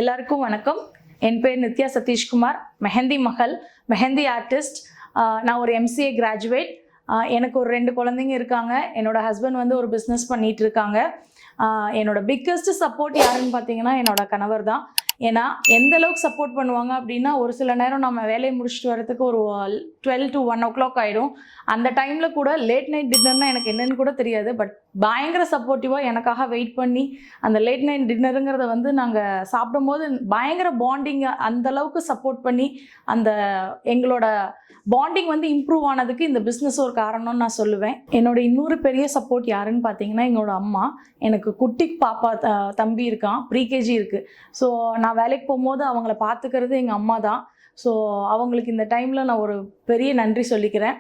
எல்லாருக்கும் வணக்கம். என் பேர் நித்யா சதீஷ்குமார். மெஹந்தி மஹல், மெஹந்தி ஆர்டிஸ்ட். நான் ஒரு MCA கிராஜுவேட். எனக்கு ஒரு 2 குழந்தைங்க இருக்காங்க. என்னோட ஹஸ்பண்ட் வந்து ஒரு பிஸ்னஸ் பண்ணிட்டு இருக்காங்க. என்னோட பிக்கஸ்ட் சப்போர்ட் யாருன்னு பார்த்தீங்கன்னா என்னோட கணவர் தான். ஏன்னா எந்த அளவுக்கு சப்போர்ட் பண்ணுவாங்க அப்படின்னா, ஒரு சில நேரம் நம்ம வேலையை முடிச்சுட்டு வரதுக்கு ஒரு 12 to 1 o'clock ஆகிடும். அந்த டைமில் கூட லேட் நைட் டின்னர்னால் எனக்கு என்னென்னு கூட தெரியாது. பட் பயங்கர சப்போர்ட்டிவாக எனக்காக வெயிட் பண்ணி அந்த லேட் நைட் டின்னருங்கிறத வந்து நாங்கள் சாப்பிடும்போது பயங்கர பாண்டிங்கை அந்தளவுக்கு சப்போர்ட் பண்ணி அந்த எங்களோட பாண்டிங் வந்து இம்ப்ரூவ் ஆனதுக்கு இந்த பிஸ்னஸ் ஒரு காரணம்னு நான் சொல்லுவேன். என்னோட இன்னொரு பெரிய சப்போர்ட் யாருன்னு பார்த்தீங்கன்னா என்னோட அம்மா. எனக்கு குட்டி பாப்பா தம்பி இருக்கான், ப்ரீகேஜி இருக்குது. ஸோ நான் வேலைக்கு போகும்போது அவங்கள பார்த்துக்கிறது எங்கள் அம்மா தான். ஸோ அவங்களுக்கு இந்த டைமில் நான் ஒரு பெரிய நன்றி சொல்லிக்கிறேன்.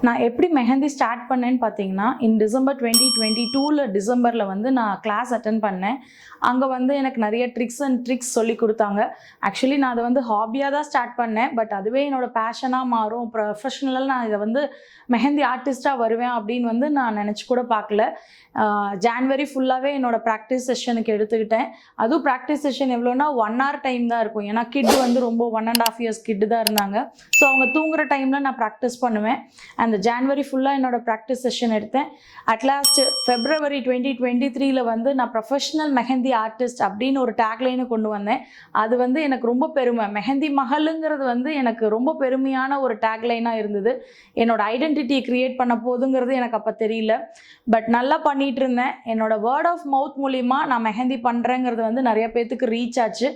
நான் எப்படி மெஹந்தி ஸ்டார்ட் பண்ணேன்னு பார்த்தீங்கன்னா, December 2022 டிசம்பரில் வந்து நான் கிளாஸ் அட்டன் பண்ணேன். அங்கே வந்து எனக்கு நிறைய ட்ரிக்ஸ் சொல்லி கொடுத்தாங்க. ஆக்சுவலி நான் அதை வந்து ஹாபியாக தான் ஸ்டார்ட் பண்ணேன். பட் அதுவே என்னோடய பேஷனாக மாறும், ப்ரொஃபஷ்னலாக நான் இதை வந்து மெஹந்தி ஆர்டிஸ்ட்டாக வருவேன் அப்படின்னு வந்து நான் நினச்சி கூட பார்க்கல. ஜான்வரி ஃபுல்லாகவே என்னோடய ப்ராக்டிஸ் செஷனுக்கு எடுத்துக்கிட்டேன். அதுவும் ப்ராக்டிஸ் செஷன் எவ்வளோனா 1 hour டைம் தான் இருக்கும். ஏன்னா கிட்டு வந்து ரொம்ப 1.5 years கிட்டு தான் இருந்தாங்க. ஸோ அவங்க தூங்குகிற டைமில் நான் ப்ராக்டிஸ் பண்ணுவேன். அந்த ஜான்வரி ஃபுல்லாக என்னோடய ப்ராக்டிஸ் செஷன் எடுத்தேன். அட்லாஸ்ட் February 2023 வந்து நான் ப்ரொஃபஷ்னல் மெஹந்தி ஆர்டிஸ்ட் அப்படின்னு ஒரு டேக்லைனை கொண்டு வந்தேன். அது வந்து எனக்கு ரொம்ப பெருமை. மெஹந்தி மஹலுங்கிறது வந்து எனக்கு ரொம்ப பெருமையான ஒரு டேக்லைனாக இருந்தது. என்னோட ஐடென்டிட்டியை க்ரியேட் பண்ண போதுங்கிறது எனக்கு அப்போ தெரியல. பட் நல்லா பண்ணிகிட்டு இருந்தேன். என்னோட வேர்ட் ஆஃப் மவுத் மூலிமா நான் மெஹந்தி பண்ணுறேங்கிறது வந்து நிறைய பேர்த்துக்கு ரீச் ஆச்சு.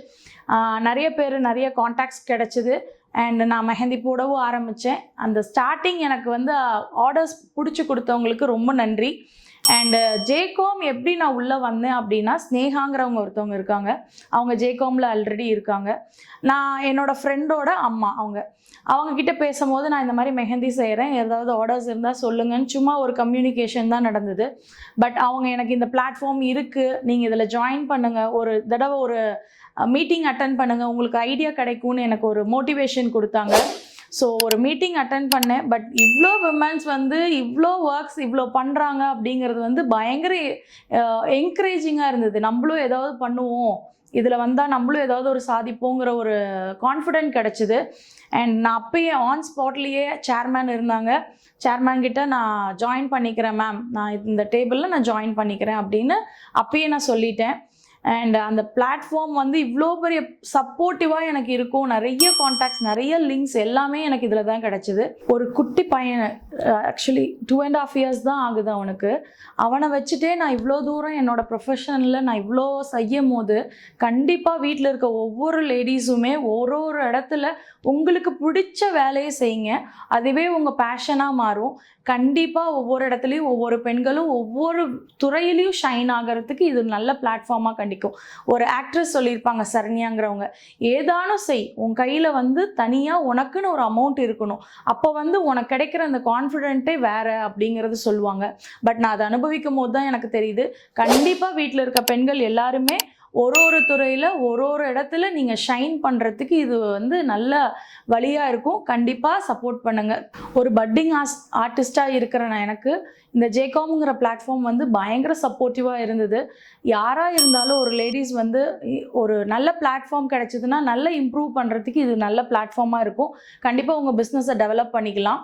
நிறைய கான்டாக்ட்ஸ் கிடச்சிது. அண்ட் நான் மெஹந்தி போடவும் ஆரம்பித்தேன். அந்த ஸ்டார்டிங் எனக்கு வந்து ஆர்டர்ஸ் பிடிச்சி கொடுத்தவங்களுக்கு ரொம்ப நன்றி. அண்டு ஜேகாம் எப்படி நான் உள்ளே வந்தேன் அப்படின்னா, ஸ்னேகாங்கிறவங்க ஒருத்தவங்க இருக்காங்க. அவங்க ஜேகாமில் ஆல்ரெடி இருக்காங்க. நான் என்னோடய ஃப்ரெண்டோட அம்மா அவங்கக்கிட்ட பேசும்போது நான் இந்த மாதிரி மெஹந்தி செய்கிறேன், ஏதாவது ஆர்டர்ஸ் இருந்தால் சொல்லுங்கன்னு சும்மா ஒரு கம்யூனிகேஷன் தான் நடந்தது. பட் அவங்க எனக்கு இந்த பிளாட்ஃபார்ம் இருக்குது, நீங்கள் இதில் ஜாயின் பண்ணுங்கள், ஒரு தடவை ஒரு மீட்டிங் அட்டன் பண்ணுங்கள், உங்களுக்கு ஐடியா கிடைக்கும்னு எனக்கு ஒரு மோட்டிவேஷன் கொடுத்தாங்க. ஸோ ஒரு மீட்டிங் அட்டன் பண்ணேன். பட் இவ்வளோ விமன்ஸ் வந்து இவ்வளோ ஒர்க்ஸ் இவ்வளோ பண்ணுறாங்க அப்படிங்கிறது வந்து பயங்கர என்கரேஜிங்காக இருந்தது. நம்மளும் ஏதாவது பண்ணுவோம், இதில் வந்தால் நம்மளும் ஏதாவது ஒரு சாதிப்போங்கிற ஒரு கான்ஃபிடென்ட் கிடச்சிது. அண்ட் நான் அப்பயே ஆன் ஸ்பாட்லேயே சேர்மேன் இருந்தாங்க. சேர்மேன் கிட்ட நான் ஜாயின் பண்ணிக்கிறேன் மேம், நான் இந்த டேபிளில் நான் ஜாயின் பண்ணிக்கிறேன் அப்படின்னு அப்பயே நான் சொல்லிட்டேன். அண்ட் அந்த பிளாட்ஃபார்ம் வந்து இவ்வளோ பெரிய சப்போர்ட்டிவாக எனக்கு இருக்கும். நிறைய கான்டாக்ட்ஸ், நிறைய லிங்க்ஸ் எல்லாமே எனக்கு இதில் தான் கிடச்சிது. ஒரு குட்டி பையன், ஆக்சுவலி 2.5 years தான் ஆகுது அவனுக்கு. அவனை வச்சுட்டே நான் இவ்வளோ தூரம் என்னோடய ப்ரொஃபஷனில் நான் இவ்வளோ செய்யும் போது கண்டிப்பாக வீட்டில் இருக்க ஒவ்வொரு லேடிஸுமே ஒரு இடத்துல உங்களுக்கு பிடிச்ச வேலையை செய்யுங்க. அதுவே உங்கள் பேஷனாக மாறும். கண்டிப்பாக ஒவ்வொரு இடத்துலையும் ஒவ்வொரு பெண்களும் ஒவ்வொரு துறையிலையும் ஷைன் ஆகிறதுக்கு இது நல்ல பிளாட்ஃபார்மாக கண்டிக்கும். ஒரு ஆக்ட்ரஸ் சொல்லியிருப்பாங்க, சரண்யாங்கிறவங்க, ஏதானும் செய், உன் கையில் வந்து தனியாக உனக்குன்னு ஒரு அமௌண்ட் இருக்கணும், அப்போ வந்து உனக்கு கிடைக்கிற அந்த கான்ஃபிடென்ட்டே வேறு அப்படிங்கிறது சொல்லுவாங்க. பட் நான் அதை அனுபவிக்கும் போது தான் எனக்கு தெரியுது, கண்டிப்பாக வீட்டில் இருக்க பெண்கள் எல்லாருமே ஒரு துறையில் ஒரு இடத்துல நீங்கள் ஷைன் பண்ணுறதுக்கு இது வந்து நல்ல வழியாக இருக்கும். கண்டிப்பாக சப்போர்ட் பண்ணுங்கள். ஒரு பட்டிங் ஆர்டிஸ்டாக இருக்கிற எனக்கு இந்த ஜேகாம்ங்கிற பிளாட்ஃபார்ம் வந்து பயங்கர சப்போர்ட்டிவாக இருந்தது. யாராக இருந்தாலும் ஒரு லேடிஸ் வந்து ஒரு நல்ல பிளாட்ஃபார்ம் கிடச்சிதுன்னா நல்லா இம்ப்ரூவ் பண்ணுறதுக்கு இது நல்ல பிளாட்ஃபார்மாக இருக்கும். கண்டிப்பாக உங்கள் பிஸ்னஸை டெவலப் பண்ணிக்கலாம்.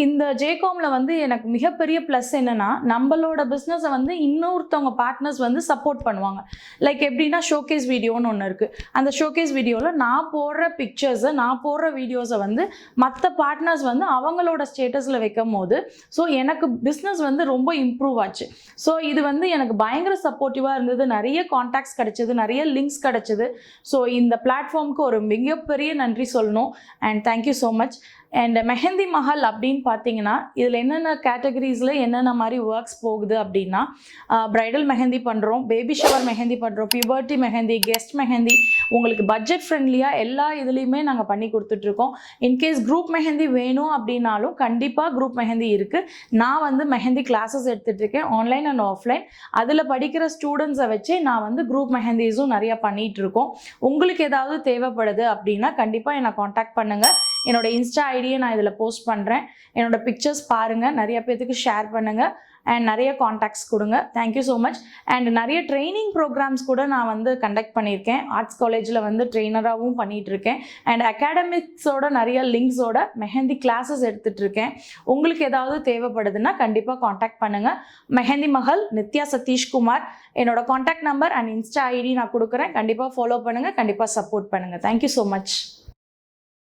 இந்த ஜேகாமில் வந்து எனக்கு மிகப்பெரிய ப்ளஸ் என்னென்னா, நம்மளோட பிஸ்னஸை வந்து இன்னொருத்தவங்க பார்ட்னர்ஸ் வந்து சப்போர்ட் பண்ணுவாங்க. லைக் எப்படின்னா, ஷோகேஸ் வீடியோன்னு ஒன்று இருக்குது. அந்த ஷோகேஸ் வீடியோவில் நான் போடுற பிக்சர்ஸை, நான் போடுற வீடியோஸை வந்து மற்ற பார்ட்னர்ஸ் வந்து அவங்களோட ஸ்டேட்டஸில் வைக்கும் போது ஸோ எனக்கு பிஸ்னஸ் வந்து ரொம்ப இம்ப்ரூவ் ஆச்சு. ஸோ இது வந்து எனக்கு பயங்கர சப்போர்ட்டிவாக இருந்தது. நிறைய கான்டாக்ட்ஸ் கிடச்சிது, நிறைய லிங்க்ஸ் கிடச்சிது. ஸோ இந்த பிளாட்ஃபார்முக்கு ஒரு மிகப்பெரிய நன்றி சொல்லணும். And thank you so much. And mehndi Mahal அப்படின்னு பார்த்தீங்கன்னா, இதில் என்னென்ன கேட்டகரிஸில் என்னென்ன மாதிரி ஒர்க்ஸ் போகுது அப்படின்னா, ப்ரைடல் மெஹந்தி பண்ணுறோம், பேபி ஷவர் மெஹந்தி பண்ணுறோம், பியூபர்ட்டி மெஹந்தி, கெஸ்ட் மெஹந்தி, உங்களுக்கு பட்ஜெட் ஃப்ரெண்ட்லியாக எல்லா இதுலேயுமே நாங்கள் பண்ணி கொடுத்துட்ருக்கோம். இன்கேஸ் குரூப் மெஹந்தி வேணும் அப்படின்னாலும் கண்டிப்பாக குரூப் மெஹந்தி இருக்குது. நான் வந்து மெஹந்தி கிளாஸஸ் எடுத்துகிட்ருக்கேன், ஆன்லைன் அண்ட் ஆஃப்லைன். அதில் படிக்கிற ஸ்டூடெண்ட்ஸை வச்சு நான் வந்து குரூப் மெஹந்திஸும் நிறையா பண்ணிகிட்ருக்கோம். உங்களுக்கு ஏதாவது தேவைப்படுது அப்படின்னா கண்டிப்பாக என்னை காண்டாக்ட் பண்ணுங்கள். என்னோட இன்ஸ்டா ஐடியை நான் இதில் போஸ்ட் பண்ணுறேன். என்னோட பிக்சர்ஸ் பாருங்கள், நிறைய பேர்த்துக்கு ஷேர் பண்ணுங்கள் அண்ட் நிறைய காண்டாக்ட்ஸ் கொடுங்க. Thank you so much. அண்ட் நிறைய ட்ரைனிங் ப்ரோக்ராம்ஸ் கூட நான் வந்து கண்டக்ட் பண்ணியிருக்கேன். ஆர்ட்ஸ் காலேஜில் வந்து ட்ரெயினராகவும் பண்ணிகிட்ருக்கேன். அண்ட் அகாடமிக்ஸோட நிறைய லிங்க்ஸோட மெஹந்தி கிளாஸஸ் எடுத்துகிட்ருக்கேன். உங்களுக்கு ஏதாவது தேவைப்படுதுன்னா கண்டிப்பாக காண்டாக்ட் பண்ணுங்கள். மெஹந்தி மஹல் நித்யா சதீஷ்குமார் என்னோட contact number and insta ID நான் கொடுக்குறேன். கண்டிப்பாக ஃபாலோ பண்ணுங்கள், கண்டிப்பாக சப்போர்ட் பண்ணுங்கள். Thank you so much.